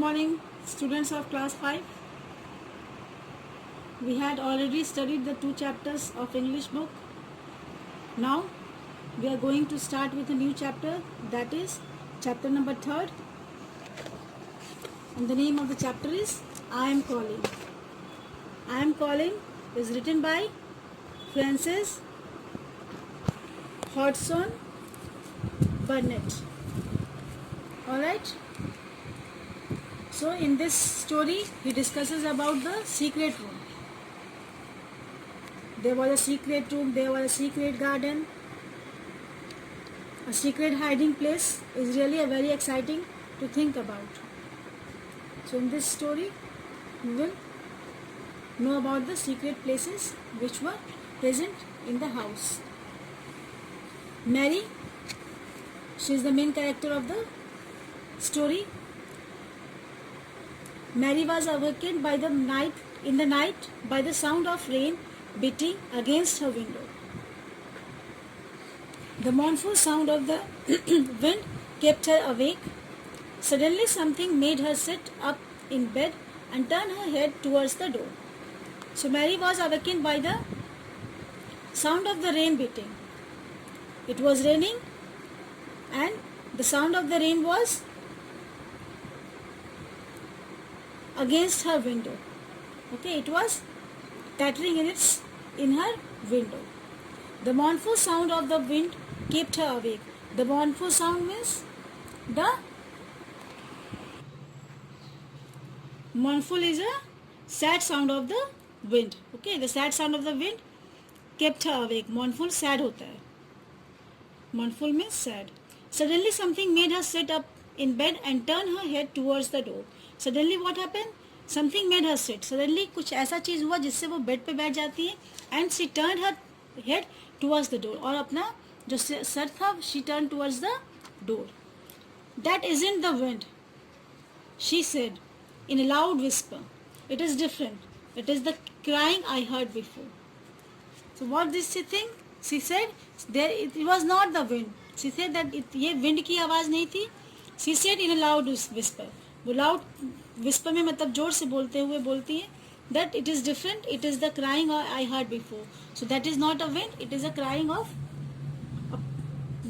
morning, students of class 5. We had already studied the 2 chapters of English book. Now we are going to start with a new chapter, that is chapter number 3rd. And the name of the chapter is I Am Calling. I Am Calling is written by Francis Hodgson Burnett. Alright. So in this story he discusses about the secret room. There was a secret room, there was a secret garden. A secret hiding place is really a very exciting to think about. So in this story we will know about the secret places which were present in the house. Mary, she is the main character of the story. Mary was awakened in the night by the sound of rain beating against her window. The mournful sound of the wind kept her awake. Suddenly something made her sit up in bed and turn her head towards the door. So Mary was awakened by the sound of the rain beating. It was raining and the sound of the rain was against her window. Okay, it was pattering in her window. The mournful sound of the wind kept her awake. The mournful sound means the mournful is a sad sound of the wind. Okay, the sad sound of the wind kept her awake. Mournful sad hota hai. Mournful means sad. Suddenly something made her sit up in bed and turn her head towards the door. Suddenly what happened? Something made her sit. Suddenly कुछ ऐसा चीज़ हुआ जिससे वो bed पे बैठ जाती है and she turned her head towards the door. और अपना जो सर था she turned towards the door. That isn't the wind, she said in a loud whisper. It is different. It is the crying I heard before. So what did she think? She said it was not the wind. She said that ये wind की आवाज़ नहीं थी. She said in a loud whisper. वो loud whisper में मतलब जोर से बोलते हुए बोलती है that it is different. It is the crying I heard before. So that is not a wind. It is a crying of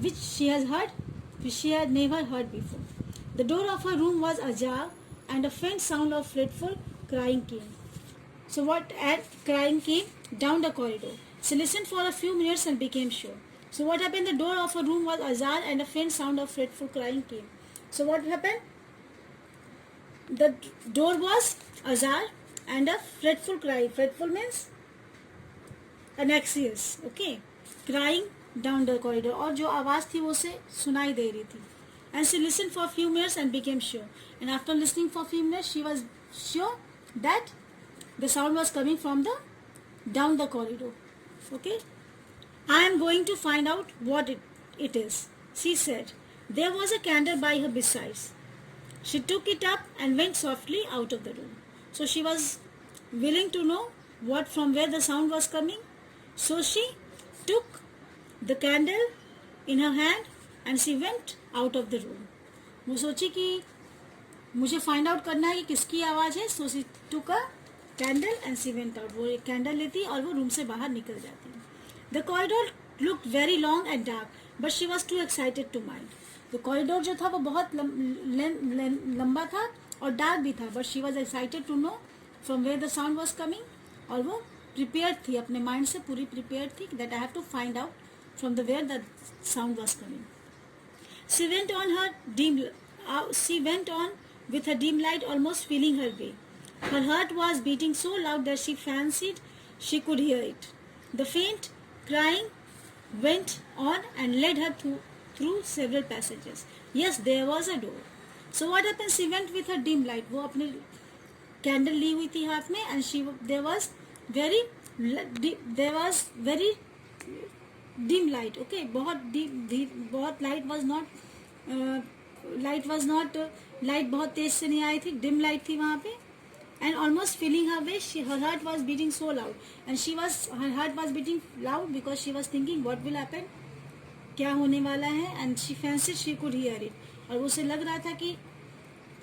which she has heard, which she had never heard before. The door of her room was ajar and a faint sound of fretful crying came. So what crying came down the corridor. She listened for a few minutes and became sure. So what happened? The door of her room was ajar and a faint sound of fretful crying came. So what happened? The door was ajar and a fretful cry. Fretful means anxious. Okay, crying down the corridor. और जो आवाज़ थी वो उसे सुनाई दे रही थी. And she listened for a few minutes and became sure. And after listening for a few minutes, she was sure that the sound was coming from the down the corridor. Okay, I am going to find out what it is, she said. There was a candle by her besides. She took it up and went softly out of the room. So she was willing to know from where the sound was coming. So she took the candle in her hand and she went out of the room. वो सोची कि मुझे find out करना है कि किसकी आवाज़ है. So she took a candle and she went out. वो एक कैंडल लेती और वो रूम से बाहर निकल जाती. The corridor looked very long and dark, but she was too excited to mind. तो कॉरिडोर जो था वो बहुत लंबा था और डार्क भी था, but she was excited to know from where the sound was coming. और वो प्रिपेयर थी, अपने माइंड से पूरी प्रिपेयर थी that I have to find out from the where the sound was coming. She went on with her dim light almost feeling her way. Her heart was beating so loud that she fancied she could hear it. The faint crying went on and led her through several passages. Yes, there was a door. So what happened? She went with her dim light. वो अपने candle ली हुई थी हाथ में and there was very dim light. Okay, बहुत light बहुत तेज से नहीं आई थी, dim light थी वहाँ पे. And almost feeling her way, her heart was beating so loud, and her heart was beating loud because she was thinking what will happen, क्या होने वाला है. And she fancied she could hear it. और उसे लग रहा था कि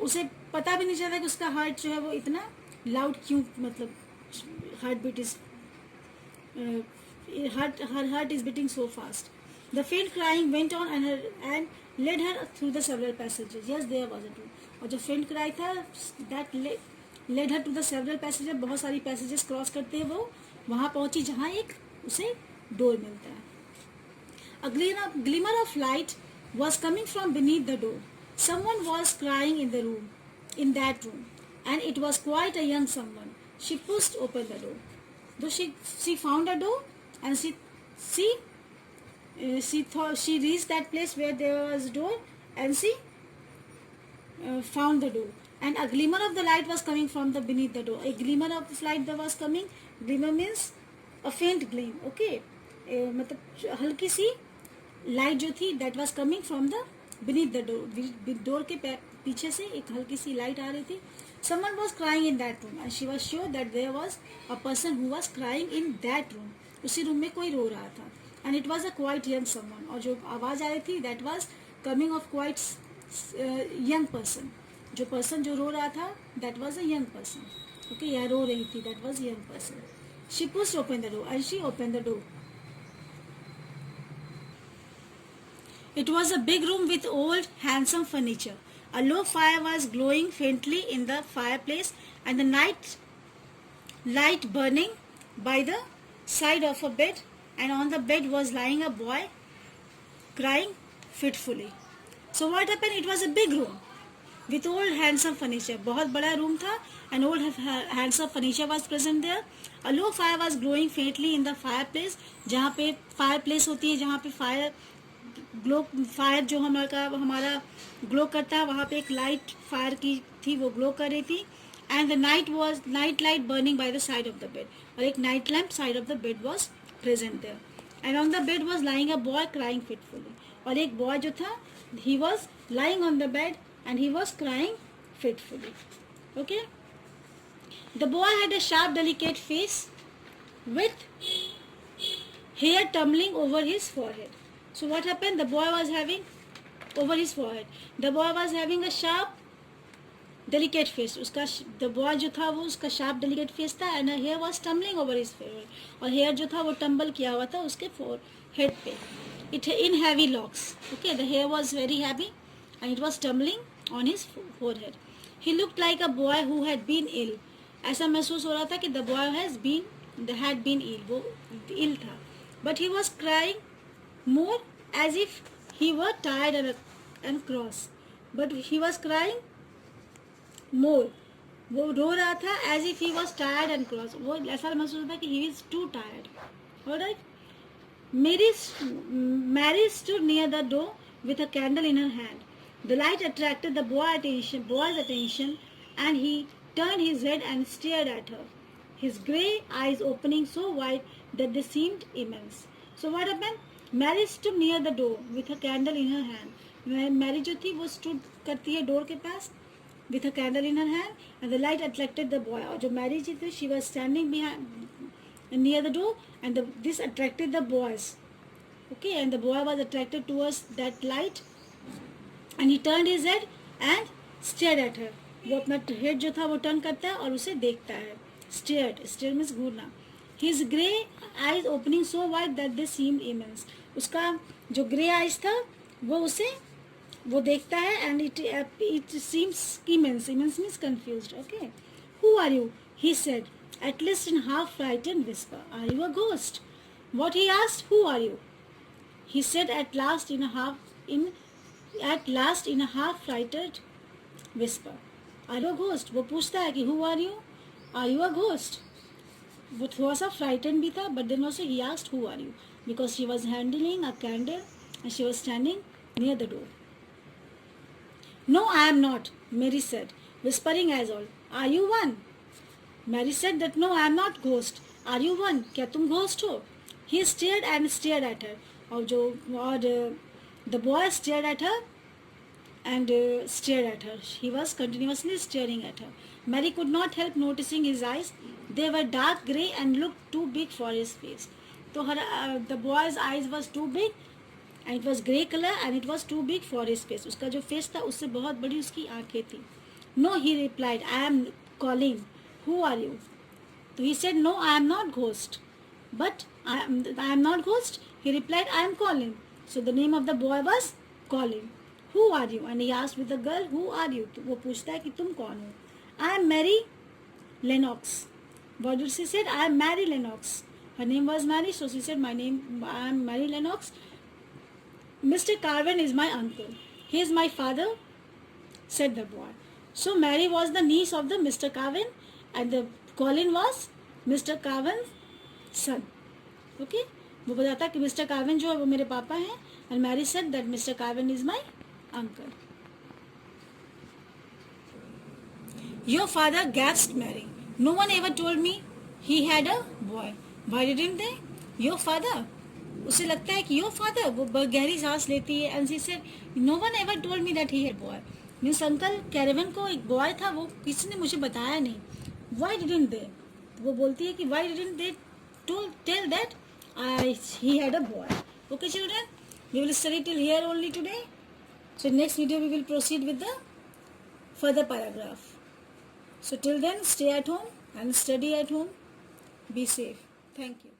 उसे पता भी नहीं चलता कि उसका हार्ट जो है वो इतना लाउड क्यों, मतलब heart beat is her heart is beating so fast. The faint crying went on and led her through the several passages. Yes, there was a door. और जो faint cry था that led her to the several passages, बहुत सारी passages cross करते हुए वो वहाँ पहुंची जहाँ एक उसे डोर मिलता है. A glimmer of light was coming from beneath the door. Someone was crying in that room, and it was quite a young someone. She pushed open the door. Though she found a door, and she thought she reached that place where there was a door, and she found the door. And a glimmer of the light was coming from the beneath the door. A glimmer of light that was coming. Glimmer means a faint gleam. Okay, मतलब हल्की सी light जो थी that was coming from the beneath the door. Door के पीछे से एक हल्की सी light आ रही थी. Someone was crying in that room, and she was sure that there was a person who was crying in that room. उसी room में कोई रो रहा था. And it was a quite young someone. और जो आवाज आ रही थी that was coming of quite young person. जो person जो रो रहा था that was a young person. Okay, या रो रही थी that was a young person. She pushed open the door, and she opened the door. It was a big room with old, handsome furniture. A low fire was glowing faintly in the fireplace, and the night light burning by the side of a bed, and on the bed was lying a boy crying fitfully. So what happened? It was a big room with old handsome furniture. बहुत बड़ा room था, and old handsome furniture was present there. A low fire was glowing faintly in the fireplace. जहाँ पे fireplace होती है, जहाँ पे fire जो हमारा ग्लो करता है, वहाँ पे एक लाइट फायर की थी, वो ग्लो कर रही थी. And the night light burning by the side of the bed, और एक night lamp side of the bed was present there. And on the bed was lying a boy crying fitfully, और एक boy जो था he was lying on the bed and he was crying fitfully. Okay, the boy had a sharp delicate face with hair tumbling over his forehead. So what happened? The boy was having over his forehead. The boy was having a sharp, delicate face. उसका the boy जो था वो उसका sharp, delicate face था, and hair was tumbling over his forehead. और hair जो था वो tumble किया हुआ था उसके forehead पे. It in heavy locks. Okay, the hair was very heavy, and it was tumbling on his forehead. He looked like a boy who had been ill. ऐसा महसूस हो रहा था कि the boy had been ill. वो ill था. But he was crying more as if he were tired and cross. But he was crying more. वो रो रहा था as if he was tired and cross. वो ऐसा महसूस होता कि he is too tired. Alright. Mary stood near the door with a candle in her hand. The light attracted the boy's attention, and he turned his head and stared at her, his grey eyes opening so wide that they seemed immense. So what happened? Mary stood near the door with a candle in her hand. Mary जो थी वो stood करती है door के पास with a candle in her hand, and the light attracted the boy. और जो Mary जी थी, she was standing near the door, and this attracted the boys. Okay, and the boy was attracted towards that light, and he turned his head and stared at her. वो अपना head जो था वो turn करता है और उसे देखता है. Stare means Ghurna. His grey eyes opening so wide that they seemed immense. उसका जो grey eyes था वो देखता है, and it seems immense. Immense means confused. Okay, who are you? He said, at least in half frightened whisper. Are you a ghost? What he asked? Who are you? He said at last in a half frightened whisper. Are you a ghost? वो पूछता है कि who are you? Are you a ghost? वो थोड़ा सा frightened भी था, but then also he asked who are you, because she was handling a candle and she was standing near the door. No, I am not, Mary said, whispering as all. Are you one? Mary said that no, I am not ghost. Are you one? क्या तुम ghost हो? He stared at her. और the boy stared at her and stared at her. He was continuously staring at her. Mary could not help noticing his eyes. They were dark grey and looked too big for his face. So the boy's eyes was too big, and it was grey color, and it was too big for his face. उसका जो face था उससे बहुत बड़ी उसकी आंखें थी. No, he replied, I am calling. Who are you? So he said, no, I am not ghost. But I am not ghost. He replied, I am Colin. So the name of the boy was Colin. Who are you? And he asked with the girl, who are you? तो वो पूछता है कि तुम कौन हो? I am Mary Lennox. What did she said? I am Mary Lennox. Her name was Mary, so she said, I am Mary Lennox. Mr. Carvin is my uncle. He is my father, said the boy. So Mary was the niece of the Mr. Carvin, and the Colin was Mr. Carvin's son. Okay? वो बताता कि mister Corvin जो है वो मेरे पापा हैं, and Mary said that Mr. Carvin is my uncle. Your father gasped Mary. No one ever told me he had a boy. Why didn't they? Your father. उसे लगता है कि your father, वो गहरी सांस लेती है, and she said, no one ever told me that he had boy. Means uncle caravan को एक बॉय था, वो किसी ने मुझे बताया नहीं. Why didn't they? वो बोलती है कि why didn't they tell that he had a boy. Okay children, we will study till here only today. So next video we will proceed with the further paragraph. So till then, stay at home and study at home. Be safe. Thank you.